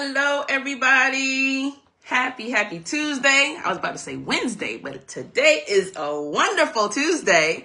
Hello, everybody. Happy Tuesday. I was about to say Wednesday, but today is a wonderful Tuesday.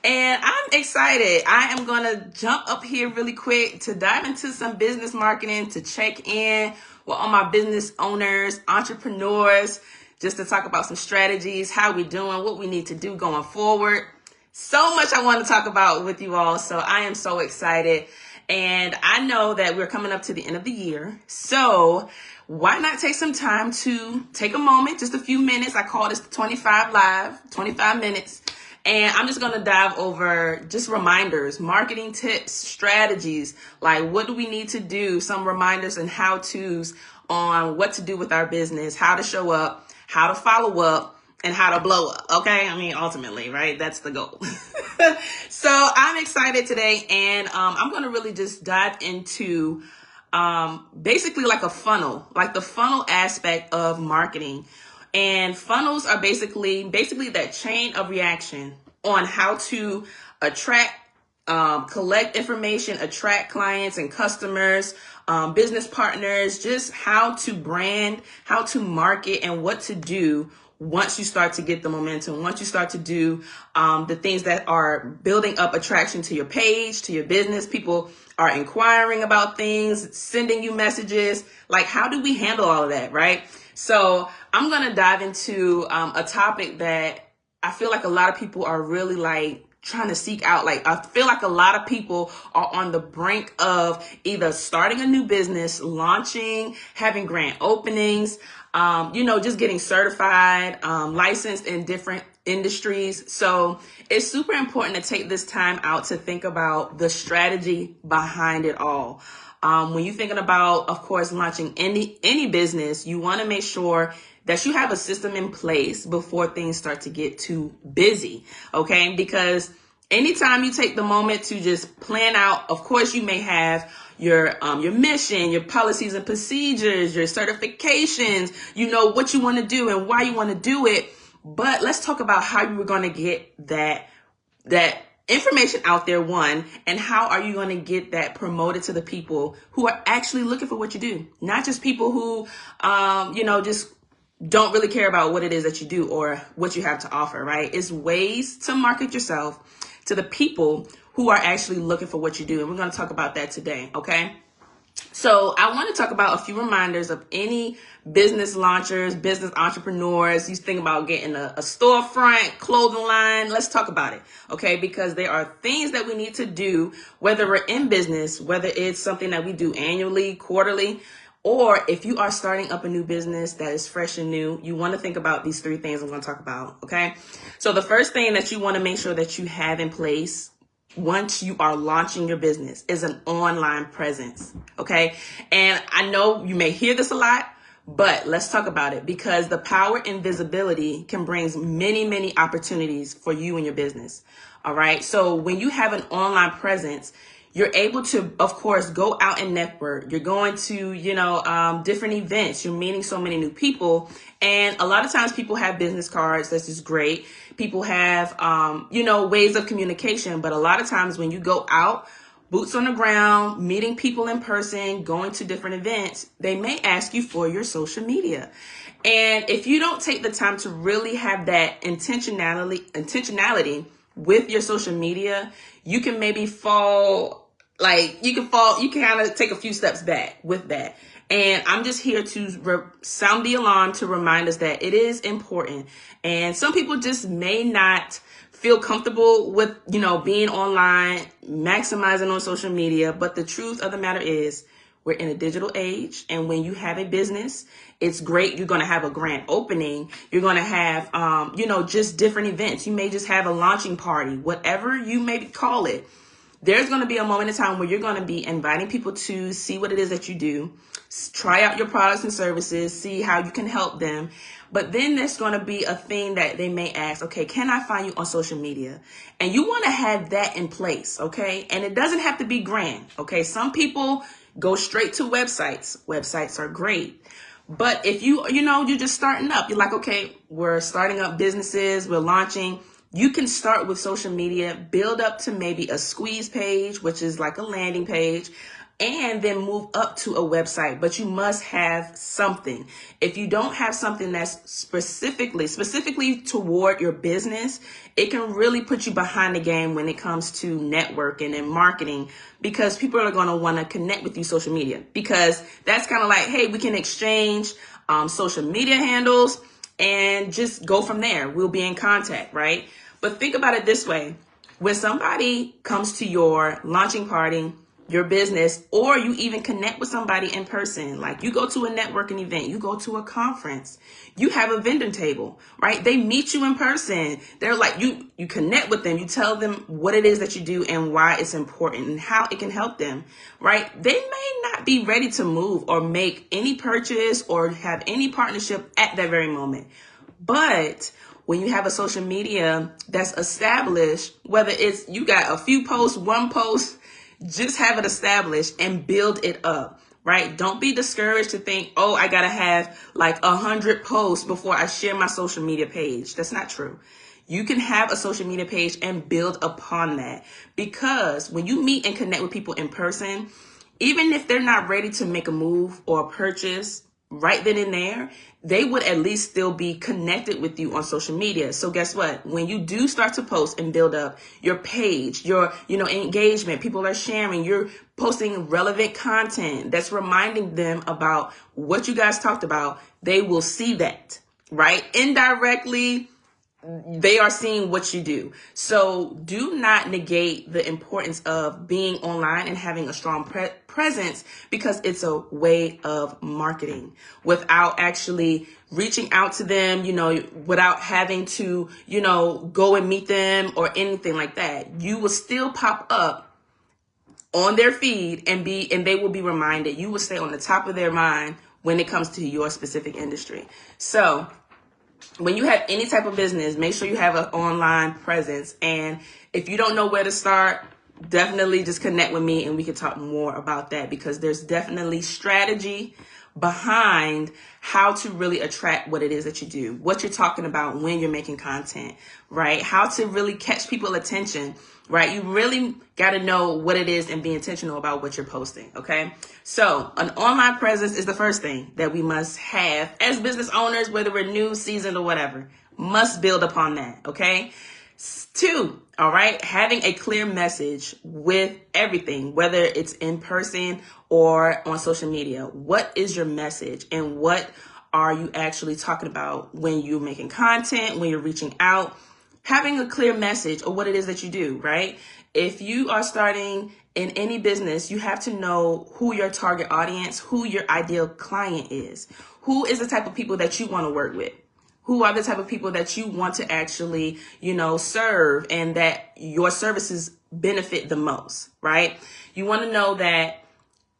And I'm excited. I am going to jump up here really quick to dive into some business marketing, to check in with all my business owners, entrepreneurs, just to talk about some strategies, how we're doing, what we need to do going forward. So much I want to talk about with you all. So I am so excited. And I know that we're coming up to the end of the year. So why not take some time to take a moment, just a few minutes. I call this 25 Live, 25 minutes. And I'm just going to dive over just reminders, marketing tips, strategies, like what do we need to do, some reminders and how-tos on what to do with our business, how to show up, how to follow up, and how to blow up. Okay. I mean, ultimately, right? That's the goal. So I'm excited today, and I'm going to really just dive into basically like a funnel, like the funnel aspect of marketing. And funnels are basically that chain of reaction on how to attract, collect information, attract clients and customers, business partners, just how to brand, how to market, and what to do once you start to get the momentum, once you start to do the things that are building up attraction to your page, to your business. People are inquiring about things, sending you messages. Like, how do we handle all of that, right? So I'm going to dive into a topic that I feel like a lot of people are really like trying to seek out. Like, I feel like a lot of people are on the brink of either starting a new business, launching, having grand openings, just getting certified, licensed in different industries. So it's super important to take this time out to think about the strategy behind it all. When you're thinking about, of course, launching any business, you want to make sure that you have a system in place before things start to get too busy. Okay. Because anytime you take the moment to just plan out, of course, you may have your mission, your policies and procedures, your certifications, what you want to do and why you want to do it. But let's talk about how you were going to get that information out there, one, and how are you going to get that promoted to the people who are actually looking for what you do, not just people who, just don't really care about what it is that you do or what you have to offer, right? It's ways to market yourself to the people who are actually looking for what you do. And we're going to talk about that today, okay? So I want to talk about a few reminders of any business launchers, business entrepreneurs. You think about getting a storefront, clothing line. Let's talk about it, okay? Because there are things that we need to do, whether we're in business, whether it's something that we do annually, quarterly, or if you are starting up a new business that is fresh and new, you want to think about these three things I'm going to talk about, okay? So the first thing that you want to make sure that you have in place once you are launching your business is an online presence, okay? And I know you may hear this a lot, but let's talk about it, because the power in visibility can bring many opportunities for you and your business, all right? So when you have an online presence, you're able to, of course, go out and network. You're going to, different events. You're meeting so many new people. And a lot of times people have business cards. That's just great. People have, ways of communication. But a lot of times when you go out, boots on the ground, meeting people in person, going to different events, they may ask you for your social media. And if you don't take the time to really have that intentionality with your social media, you can maybe you can kind of take a few steps back with that. And I'm just here to sound the alarm to remind us that it is important. And some people just may not feel comfortable with, being online, maximizing on social media. But the truth of the matter is, we're in a digital age. And when you have a business, it's great. You're going to have a grand opening. You're going to have, just different events. You may just have a launching party, whatever you maybe call it. There's going to be a moment in time where you're going to be inviting people to see what it is that you do, try out your products and services, see how you can help them. But then there's going to be a thing that they may ask, okay, can I find you on social media? And you want to have that in place, okay? And it doesn't have to be grand, okay? Some people go straight to websites. Websites are great. But if you're just starting up, you're like, okay, we're starting up businesses, we're launching. You can start with social media, build up to maybe a squeeze page, which is like a landing page, and then move up to a website. But you must have something. If you don't have something that's specifically toward your business, it can really put you behind the game when it comes to networking and marketing, because people are going to want to connect with you social media, because that's kind of like, hey, we can exchange social media handles and just go from there. We'll be in contact, right? But think about it this way. When somebody comes to your launching party, your business, or you even connect with somebody in person, like you go to a networking event, you go to a conference, you have a vendor table, right? They meet you in person. They're like, you connect with them, you tell them what it is that you do and why it's important and how it can help them, right? They may not be ready to move or make any purchase or have any partnership at that very moment. But when you have a social media that's established, whether it's you got a few posts, one post, just have it established and build it up, right? Don't be discouraged to think, oh, I got to have like 100 posts before I share my social media page. That's not true. You can have a social media page and build upon that, because when you meet and connect with people in person, even if they're not ready to make a move or a purchase right then and there, they would at least still be connected with you on social media. So guess what? When you do start to post and build up your page, your, engagement, people are sharing, you're posting relevant content that's reminding them about what you guys talked about, they will see that, right? Indirectly, they are seeing what you do. So do not negate the importance of being online and having a strong presence, because it's a way of marketing without actually reaching out to them, without having to, go and meet them or anything like that. You will still pop up on their feed and they will be reminded. You will stay on the top of their mind when it comes to your specific industry. So when you have any type of business, make sure you have an online presence. And if you don't know where to start, definitely just connect with me and we can talk more about that, because there's definitely strategy behind how to really attract what it is that you do, what you're talking about when you're making content, right? How to really catch people's attention, right? You really got to know what it is and be intentional about what you're posting, okay? So an online presence is the first thing that we must have as business owners, whether we're new, seasoned, or whatever. Must build upon that, okay? 2, all right, having a clear message with everything, whether it's in person or on social media. What is your message and what are you actually talking about when you're making content, when you're reaching out? Having a clear message of what it is that you do, right? If you are starting in any business, you have to know who your target audience, who your ideal client is, who is the type of people that you want to work with. Who are the type of people that you want to actually, serve and that your services benefit the most, right? You want to know that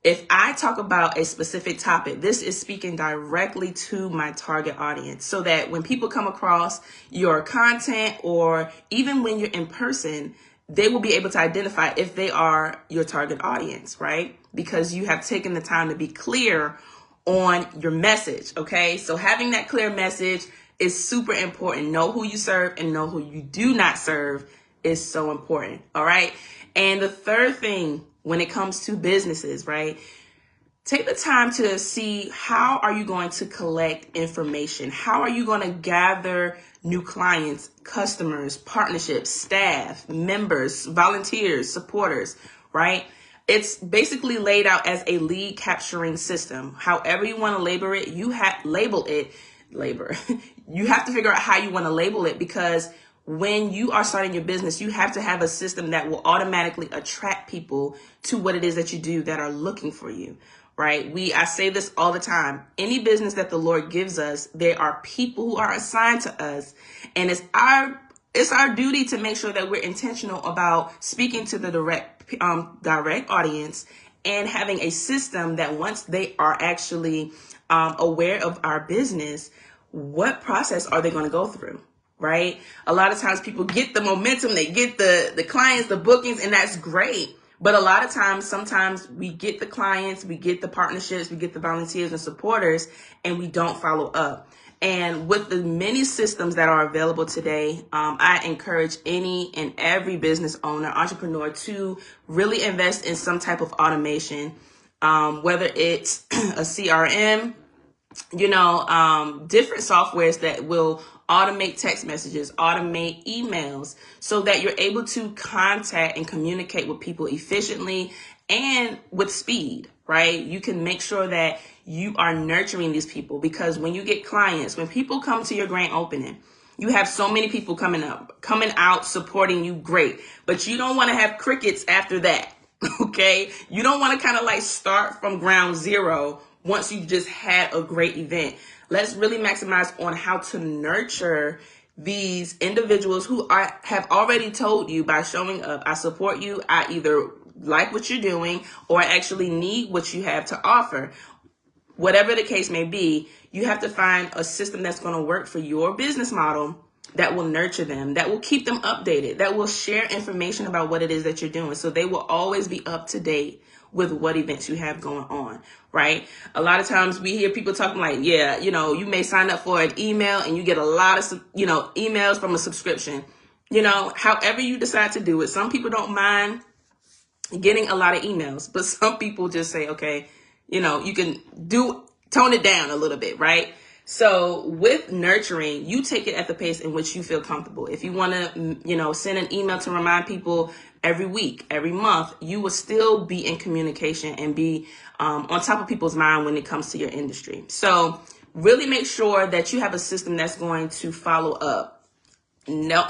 if I talk about a specific topic, this is speaking directly to my target audience, so that when people come across your content or even when you're in person, they will be able to identify if they are your target audience, right? Because you have taken the time to be clear on your message, okay? So having that clear message is super important. Know who you serve and know who you do not serve is so important, all right? And the third thing when it comes to businesses, right? Take the time to see, how are you going to collect information? How are you going to gather new clients, customers, partnerships, staff, members, volunteers, supporters, right? It's basically laid out as a lead capturing system. However you want to label it, you have you have to figure out how you want to label it, because when you are starting your business, you have to have a system that will automatically attract people to what it is that you do that are looking for you, right? I say this all the time. Any business that the Lord gives us, there are people who are assigned to us, and it's our duty to make sure that we're intentional about speaking to the direct audience and having a system that once they are actually aware of our business, what process are they going to go through, right? A lot of times people get the momentum, they get the clients, the bookings, and that's great. But a lot of times, sometimes we get the clients, we get the partnerships, we get the volunteers and supporters, and we don't follow up. And with the many systems that are available today, I encourage any and every business owner, entrepreneur to really invest in some type of automation, whether it's a CRM, different softwares that will automate text messages, automate emails, so that you're able to contact and communicate with people efficiently and with speed, right? You can make sure that you are nurturing these people, because when you get clients, when people come to your grand opening, you have so many people coming out, supporting you, great. But you don't want to have crickets after that, okay? You don't want to kind of like start from ground zero once you've just had a great event. Let's really maximize on how to nurture these individuals who have already told you by showing up, I support you, I either like what you're doing, or I actually need what you have to offer. Whatever the case may be, you have to find a system that's going to work for your business model, that will nurture them, that will keep them updated, that will share information about what it is that you're doing, so they will always be up to date with what events you have going on, right? A lot of times we hear people talking like, yeah, you may sign up for an email and you get a lot of, emails from a subscription. However you decide to do it. Some people don't mind getting a lot of emails, but some people just say, okay, you can tone it down a little bit, right? So with nurturing, you take it at the pace in which you feel comfortable. If you want to, send an email to remind people every week, every month, you will still be in communication and be on top of people's mind when it comes to your industry. So really make sure that you have a system that's going to follow up. No,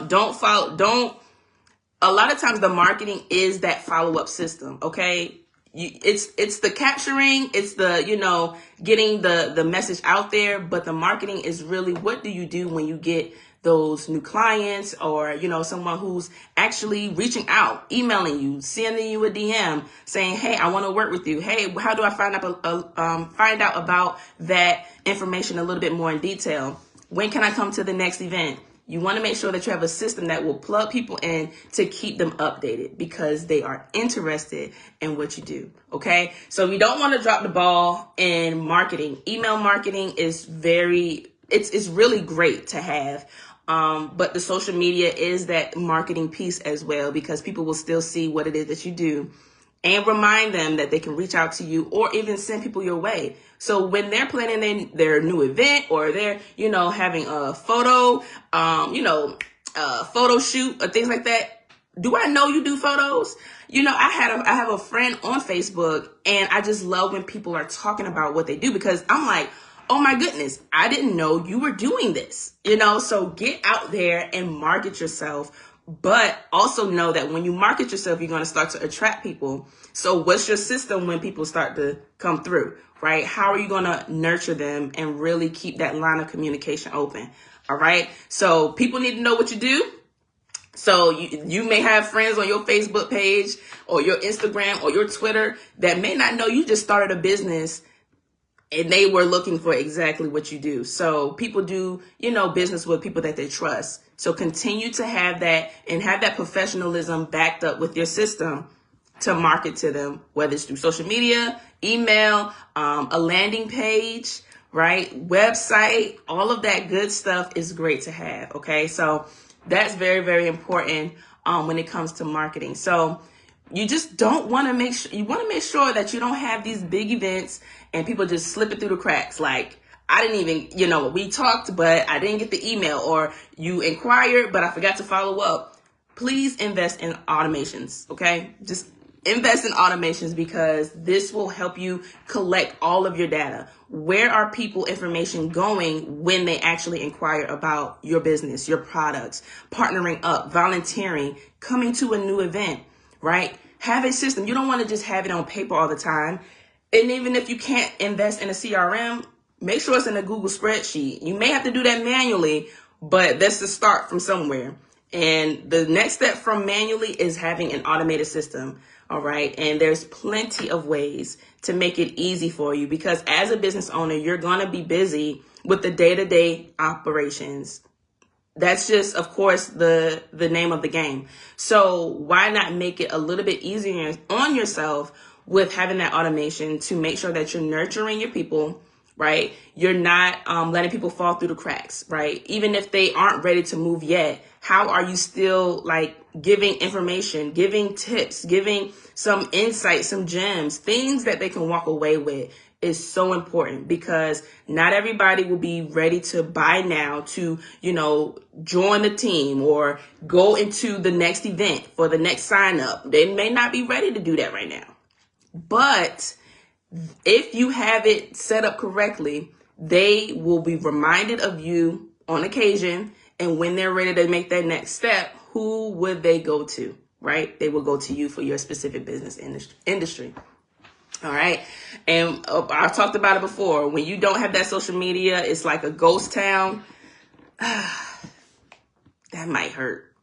a lot of times the marketing is that follow-up system, okay? It's the capturing, it's the, getting the message out there, but the marketing is really, what do you do when you get those new clients, or, someone who's actually reaching out, emailing you, sending you a DM saying, hey, I want to work with you. Hey, how do I find out about that information a little bit more in detail? When can I come to the next event? You want to make sure that you have a system that will plug people in to keep them updated, because they are interested in what you do. Okay. So you don't want to drop the ball in marketing. Email marketing is it's really great to have. But the social media is that marketing piece as well, because people will still see what it is that you do and remind them that they can reach out to you, or even send people your way. So when they're planning their new event, or they're, having a photo, photo shoot or things like that. Do I know you do photos? I have a friend on Facebook, and I just love when people are talking about what they do, because I'm like, oh my goodness, I didn't know you were doing this, so get out there and market yourself. But also know that when you market yourself, you're going to start to attract people. So what's your system when people start to come through, right? How are you going to nurture them and really keep that line of communication open? All right. So people need to know what you do. So you may have friends on your Facebook page or your Instagram or your Twitter that may not know you just started a business, and they were looking for exactly what you do. So people do, business with people that they trust. So continue to have that, and have that professionalism backed up with your system to market to them, whether it's through social media, email, a landing page, right? Website, all of that good stuff is great to have. Okay. So that's very, very important when it comes to marketing. So you just don't want to make sure that you don't have these big events and people just slip it through the cracks. Like, I didn't even, we talked, but I didn't get the email, or you inquired, but I forgot to follow up. Please invest in automations. Okay. Just invest in automations, because this will help you collect all of your data. Where are people information going when they actually inquire about your business, your products, partnering up, volunteering, coming to a new event, right? Have a system. You don't want to just have it on paper all the time. And even if you can't invest in a CRM, make sure it's in a Google spreadsheet. You may have to do that manually, but that's the start from somewhere. And the next step from manually is having an automated system. All right. And there's plenty of ways to make it easy for you, because as a business owner, you're going to be busy with the day-to-day operations. That's just, of course, the name of the game. So why not make it a little bit easier on yourself with having that automation to make sure that you're nurturing your people, right? You're not letting people fall through the cracks, right? Even if they aren't ready to move yet, how are you still like giving information, giving tips, giving some insight, some gems, things that they can walk away with is so important, because not everybody will be ready to buy now to, join the team or go into the next event for the next sign up. They may not be ready to do that right now. But if you have it set up correctly, they will be reminded of you on occasion. And when they're ready to make that next step, who would they go to, right? They will go to you for your specific business industry. All right. And I talked about it before. When you don't have that social media, it's like a ghost town. That might hurt.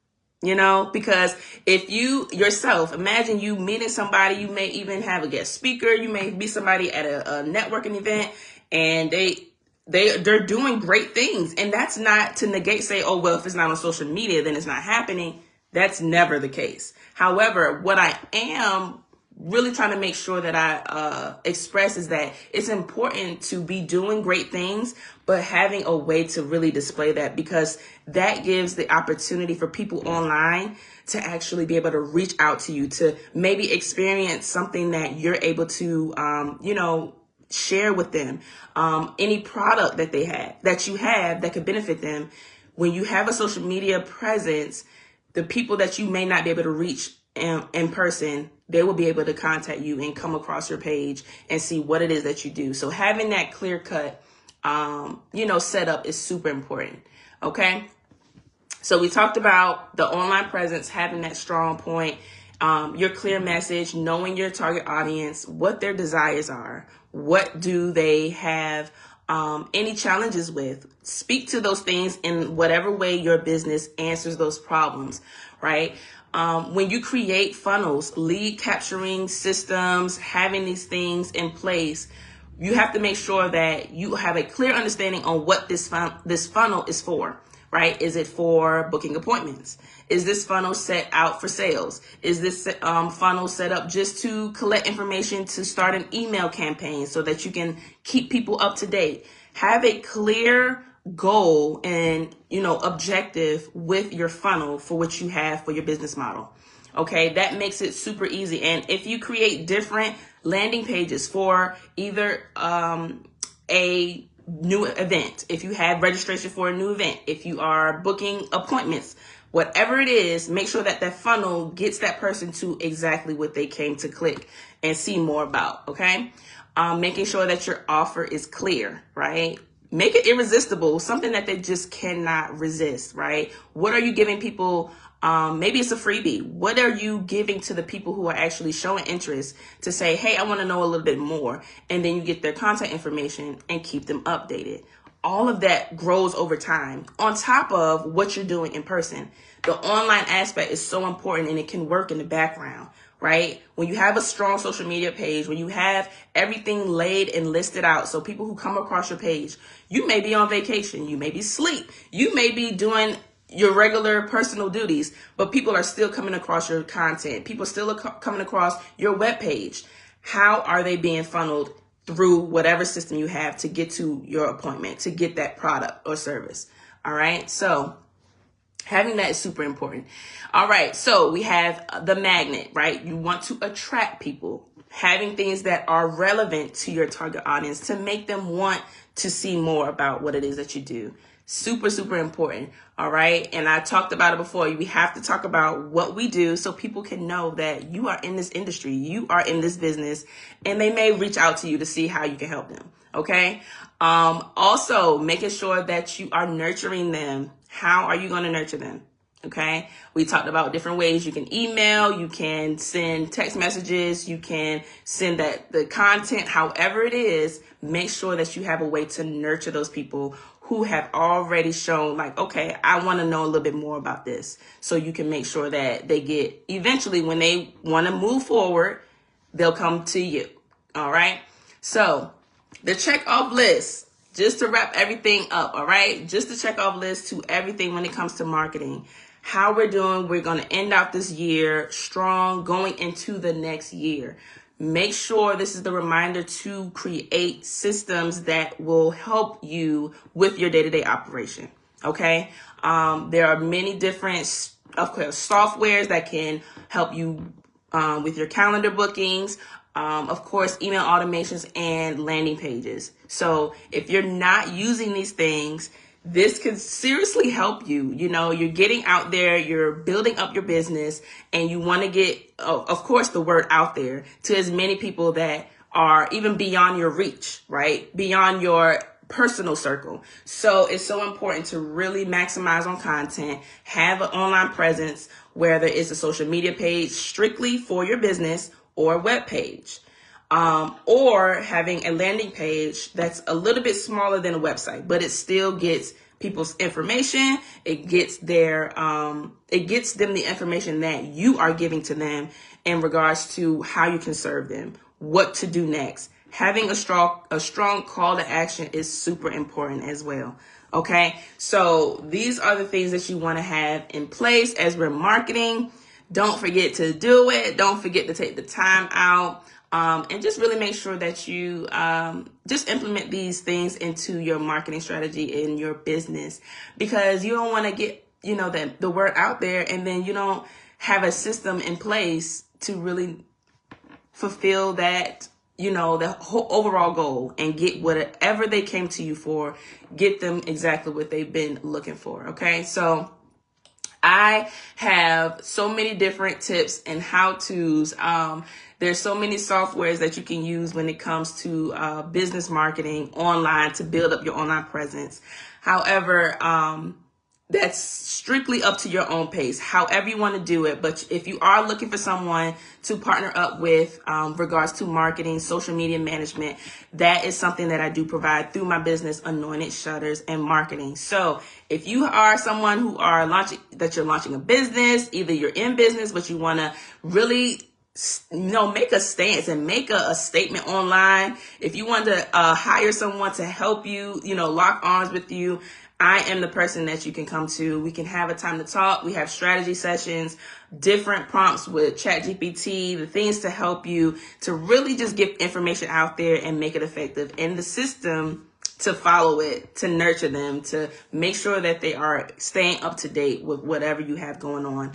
Because if you yourself, imagine you meeting somebody, you may even have a guest speaker, you may be somebody at a networking event, and they're doing great things. And that's not to negate, say, oh, well, if it's not on social media, then it's not happening. That's never the case. However, what I am really trying to make sure that I express is that it's important to be doing great things, but having a way to really display that, because that gives the opportunity for people online to actually be able to reach out to you, to maybe experience something that you're able to, share with them, any product that you have that could benefit them. When you have a social media presence, the people that you may not be able to reach in person, they will be able to contact you and come across your page and see what it is that you do. So having that clear cut, setup is super important. Okay. So we talked about the online presence, having that strong point, your clear message, knowing your target audience, what their desires are, what do they have, any challenges with. Speak to those things in whatever way your business answers those problems, right? When you create funnels, lead capturing systems, having these things in place, you have to make sure that you have a clear understanding on what this funnel is for, right? Is it for booking appointments? Is this funnel set out for sales? Is this funnel set up just to collect information to start an email campaign so that you can keep people up to date? Have a clear goal and, objective with your funnel for what you have for your business model. Okay, that makes it super easy. And if you create different landing pages for either a new event, if you have registration for a new event, if you are booking appointments, whatever it is, make sure that that funnel gets that person to exactly what they came to click and see more about. Okay, making sure that your offer is clear, right? Make it irresistible, something that they just cannot resist, right? What are you giving people? Maybe it's a freebie. What are you giving to the people who are actually showing interest to say, hey, I want to know a little bit more? And then you get their contact information and keep them updated. All of that grows over time on top of what you're doing in person. The online aspect is so important, and it can work in the background, right? When you have a strong social media page, when you have everything laid and listed out, so people who come across your page, you may be on vacation, you may be asleep, you may be doing your regular personal duties, but people are still coming across your content. People still are coming across your webpage. How are they being funneled through whatever system you have to get to your appointment, to get that product or service? All right. So having that is super important. All right. So we have the magnet, right? You want to attract people, having things that are relevant to your target audience to make them want to see more about what it is that you do. Super, super important. All right. And I talked about it before. We have to talk about what we do so people can know that you are in this industry, you are in this business, and they may reach out to you to see how you can help them. Okay. Also making sure that you are nurturing them. How are you going to nurture them? Okay. We talked about different ways. You can email, you can send text messages, you can send the content, however it is. Make sure that you have a way to nurture those people who have already shown like, okay, I want to know a little bit more about this. So you can make sure that they get, eventually when they want to move forward, they'll come to you. All right. So the check off list, just to wrap everything up. All right. Just the check off list to everything when it comes to marketing. How we're doing. We're going to end out this year strong, going into the next year. make sure this is the reminder to create systems that will help you with your day-to-day operation. Okay. There are many different, of course, softwares that can help you with your calendar bookings, of course, email automations and landing pages. So if you're not using these things, this could seriously help you. You know, you're getting out there, you're building up your business, and you want to get, of course, the word out there to as many people that are even beyond your reach, right? Beyond your personal circle. So it's so important to really maximize on content, have an online presence, whether it's a social media page strictly for your business or a web page, or having a landing page that's a little bit smaller than a website, but it still gets people's information. It gets it gets them the information that you are giving to them in regards to how you can serve them, what to do next. Having a strong call to action is super important as well. Okay, so these are the things that you want to have in place as we're marketing. Don't forget to do it. Don't forget to take the time out, and just really make sure that you just implement these things into your marketing strategy in your business, because you don't want to get, you know, the word out there and then you don't have a system in place to really fulfill that, you know, the whole overall goal and get whatever they came to you for, get them exactly what they've been looking for. Okay. So I have so many different tips and how-tos. There's so many softwares that you can use when it comes to business marketing online to build up your online presence. However, that's strictly up to your own pace, however you want to do it. But if you are looking for someone to partner up with regards to marketing, social media management, that is something that I do provide through my business, Anointed Shutters and Marketing. So if you are someone who are you're launching a business, either you're in business, but you want to really, you know, make a stance and make a statement online. If you want to hire someone to help you, you know, lock arms with you, I am the person that you can come to. We can have a time to talk. We have strategy sessions, different prompts with ChatGPT, the things to help you to really just get information out there and make it effective, and the system to follow it, to nurture them, to make sure that they are staying up to date with whatever you have going on.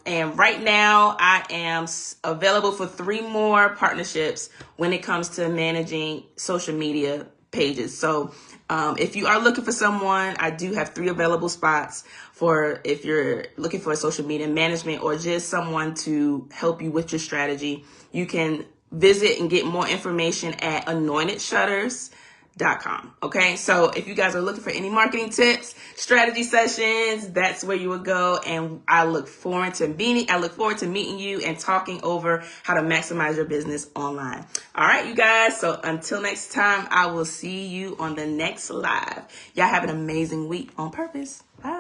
And right now I am available for 3 more partnerships when it comes to managing social media pages. So if you are looking for someone, I do have 3 available spots for if you're looking for a social media management or just someone to help you with your strategy. You can visit and get more information at anointedshutters.com. Okay, so if you guys are looking for any marketing tips, strategy sessions, that's where you would go. And I look forward to meeting you and talking over how to maximize your business online. All right, you guys. So until next time, I will see you on the next live. Y'all have an amazing week on purpose. Bye.